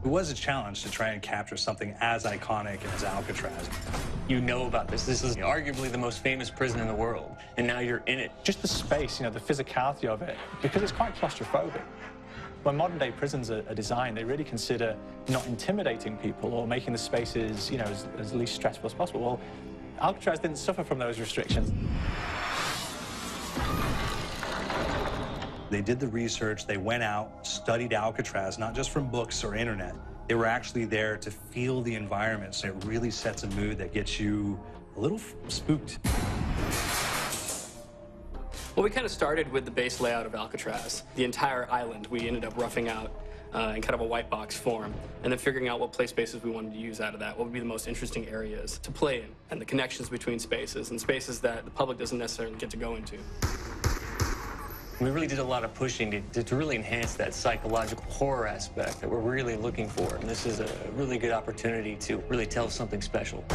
It was a challenge to try and capture something as iconic as Alcatraz. You know about this. This is arguably the most famous prison in the world, and now you're in it. Just the space, you know, the physicality of it, because it's quite claustrophobic. When modern-day prisons are designed, they really consider not intimidating people or making the spaces, you know, as least stressful as possible. Well, Alcatraz didn't suffer from those restrictions. They did the research, they went out, studied Alcatraz, not just from books or internet. They were actually there to feel the environment, so it really sets a mood that gets you a little spooked. Well, we kind of started with the base layout of Alcatraz. The entire island we ended up roughing out in kind of a white box form, and then figuring out what play spaces we wanted to use out of that, what would be the most interesting areas to play in, and the connections between spaces, and spaces that the public doesn't necessarily get to go into. We really did a lot of pushing to really enhance that psychological horror aspect that we're really looking for. And this is a really good opportunity to really tell something special.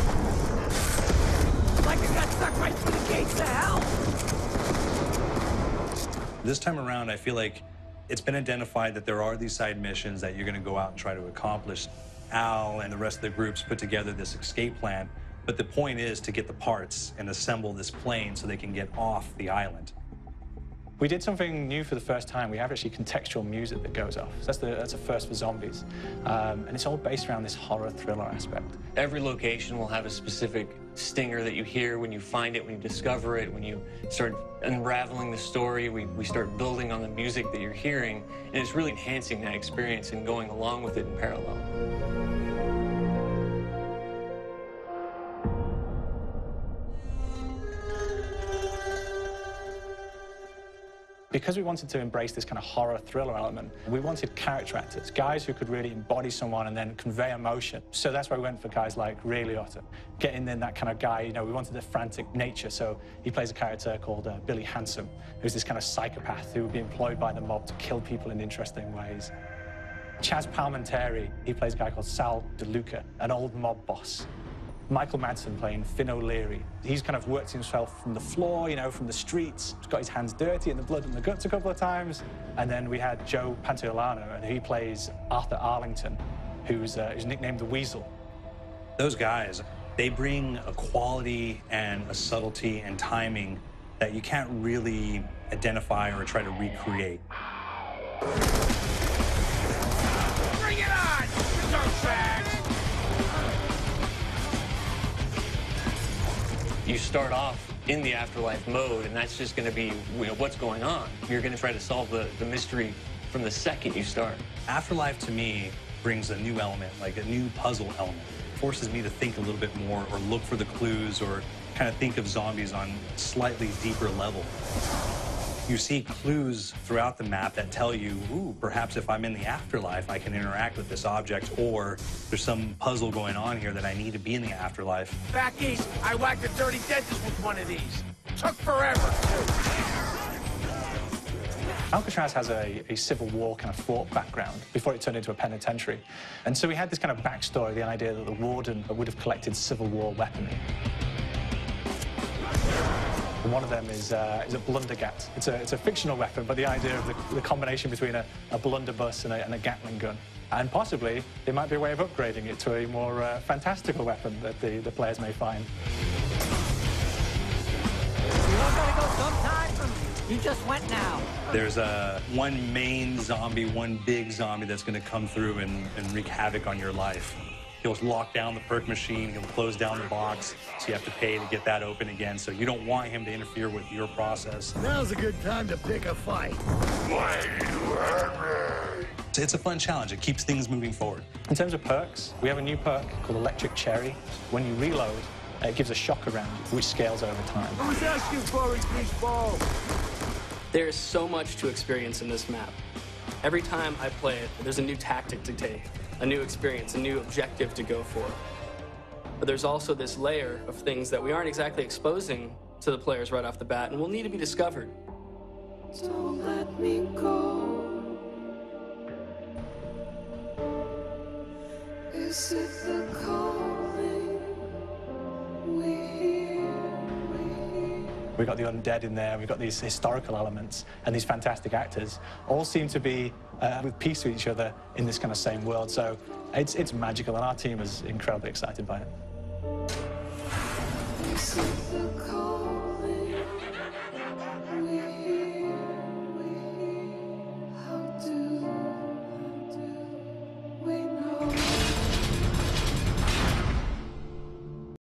Like I got stuck right through the gates to hell! This time around, I feel like it's been identified that there are these side missions that you're going to go out and try to accomplish. Al and the rest of the groups put together this escape plan, but the point is to get the parts and assemble this plane so they can get off the island. We did something new for the first time. We have actually contextual music that goes off. So that's a first for zombies. And it's all based around this horror thriller aspect. Every location will have a specific stinger that you hear when you find it, when you discover it, when you start unraveling the story. We start building on the music that you're hearing, and it's really enhancing that experience and going along with it in parallel. Because we wanted to embrace this kind of horror thriller element, we wanted character actors, guys who could really embody someone and then convey emotion. So that's why we went for guys like Ray Liotta, getting in that kind of guy, you know, we wanted a frantic nature. So he plays a character called Billy Handsome, who's this kind of psychopath who would be employed by the mob to kill people in interesting ways. Chaz Palminteri, he plays a guy called Sal DeLuca, an old mob boss. Michael Madsen playing Finn O'Leary. He's kind of worked himself from the floor, you know, from the streets. He's got his hands dirty and the blood and the guts a couple of times. And then we had Joe Pantoliano, and he plays Arthur Arlington, who's nicknamed the Weasel. Those guys, they bring a quality and a subtlety and timing that you can't really identify or try to recreate. Bring it on, dirtbags! You start off in the afterlife mode, and that's just going to be, you know, what's going on. You're going to try to solve the mystery from the second you start. Afterlife, to me, brings a new element, like a new puzzle element. It forces me to think a little bit more or look for the clues or kind of think of zombies on a slightly deeper level. You see clues throughout the map that tell you, ooh, perhaps if I'm in the afterlife, I can interact with this object, or there's some puzzle going on here that I need to be in the afterlife. Back east, I whacked a dirty dentist with one of these. Took forever, too. Alcatraz has a Civil War kind of fort background before it turned into a penitentiary. And so we had this kind of backstory, the idea that the warden would have collected Civil War weaponry. And one of them is a blundergat. It's a fictional weapon, but the idea of the combination between a blunderbuss and a Gatling gun. And possibly, there might be a way of upgrading it to a more fantastical weapon that the players may find. You all gotta go sometime? You just went now. There's one main zombie, one big zombie that's going to come through and wreak havoc on your life. He'll lock down the perk machine, he'll close down the box, so you have to pay to get that open again. So you don't want him to interfere with your process. Now's a good time to pick a fight. Why are you angry? It's a fun challenge. It keeps things moving forward. In terms of perks, we have a new perk called Electric Cherry. When you reload, it gives a shock around you, which scales over time. Who's asking for it, these balls? There is so much to experience in this map. Every time I play it, there's a new tactic to take, a new experience, a new objective to go for. But there's also this layer of things that we aren't exactly exposing to the players right off the bat and will need to be discovered. Don't let me go. Is it the calling we hear? We've got the undead in there, we've got these historical elements, and these fantastic actors all seem to be with peace with each other in this kind of same world. So it's magical, and our team is incredibly excited by it. This is the call.